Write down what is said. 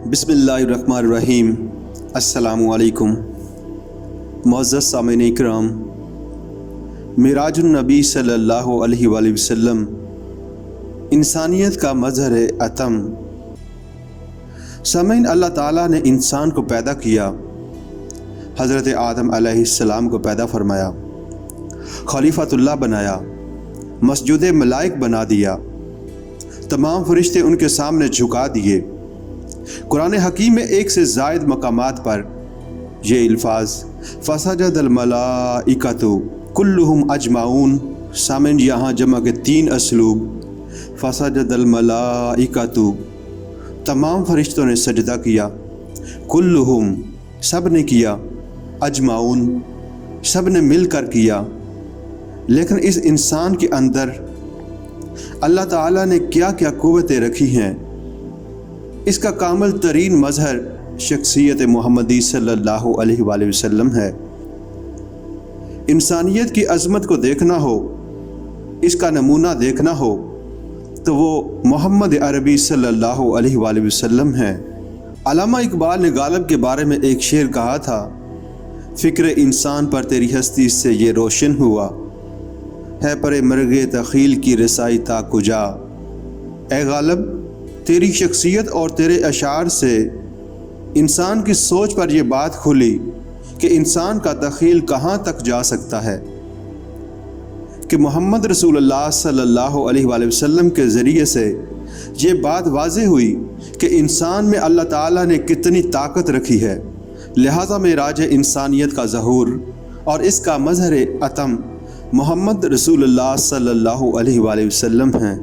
بسم اللہ الرحمن الرحیم۔ السلام علیکم معزز سامعین اکرام، معراج النبی صلی اللہ علیہ وآلہ وسلم انسانیت کا مظہر اتم۔ سامعین، اللہ تعالیٰ نے انسان کو پیدا کیا، حضرت آدم علیہ السلام کو پیدا فرمایا، خلیفۃ اللہ بنایا، مسجود ملائک بنا دیا، تمام فرشتے ان کے سامنے جھکا دیے۔ قرآن حکیم میں ایک سے زائد مقامات پر یہ الفاظ فسجد الملائکۃ کلہم اجمعون، سامعین یہاں جمع کے 3 اسلوب، فسجد الملائکۃ تمام فرشتوں نے سجدہ کیا، کلہم سب نے کیا، اجمعون سب نے مل کر کیا۔ لیکن اس انسان کے اندر اللہ تعالیٰ نے کیا کیا قوتیں رکھی ہیں، اس کا کامل ترین مظہر شخصیت محمدی صلی اللہ علیہ وآلہ وسلم ہے۔ انسانیت کی عظمت کو دیکھنا ہو، اس کا نمونہ دیکھنا ہو تو وہ محمد عربی صلی اللہ علیہ وآلہ وسلم ہیں۔ علامہ اقبال نے غالب کے بارے میں ایک شعر کہا تھا، فکر انسان پر تیری ہستی سے یہ روشن ہوا، ہے پر مرگ تخیل کی رسائی تا کجا۔ اے غالب، تیری شخصیت اور تیرے اشعار سے انسان کی سوچ پر یہ بات کھلی کہ انسان کا تخیل کہاں تک جا سکتا ہے، کہ محمد رسول اللہ صلی اللہ علیہ وآلہ وسلم کے ذریعے سے یہ بات واضح ہوئی کہ انسان میں اللہ تعالیٰ نے کتنی طاقت رکھی ہے۔ لہٰذا معراج انسانیت کا ظہور اور اس کا مظہر اتم محمد رسول اللہ صلی اللہ علیہ وآلہ وسلم ہیں۔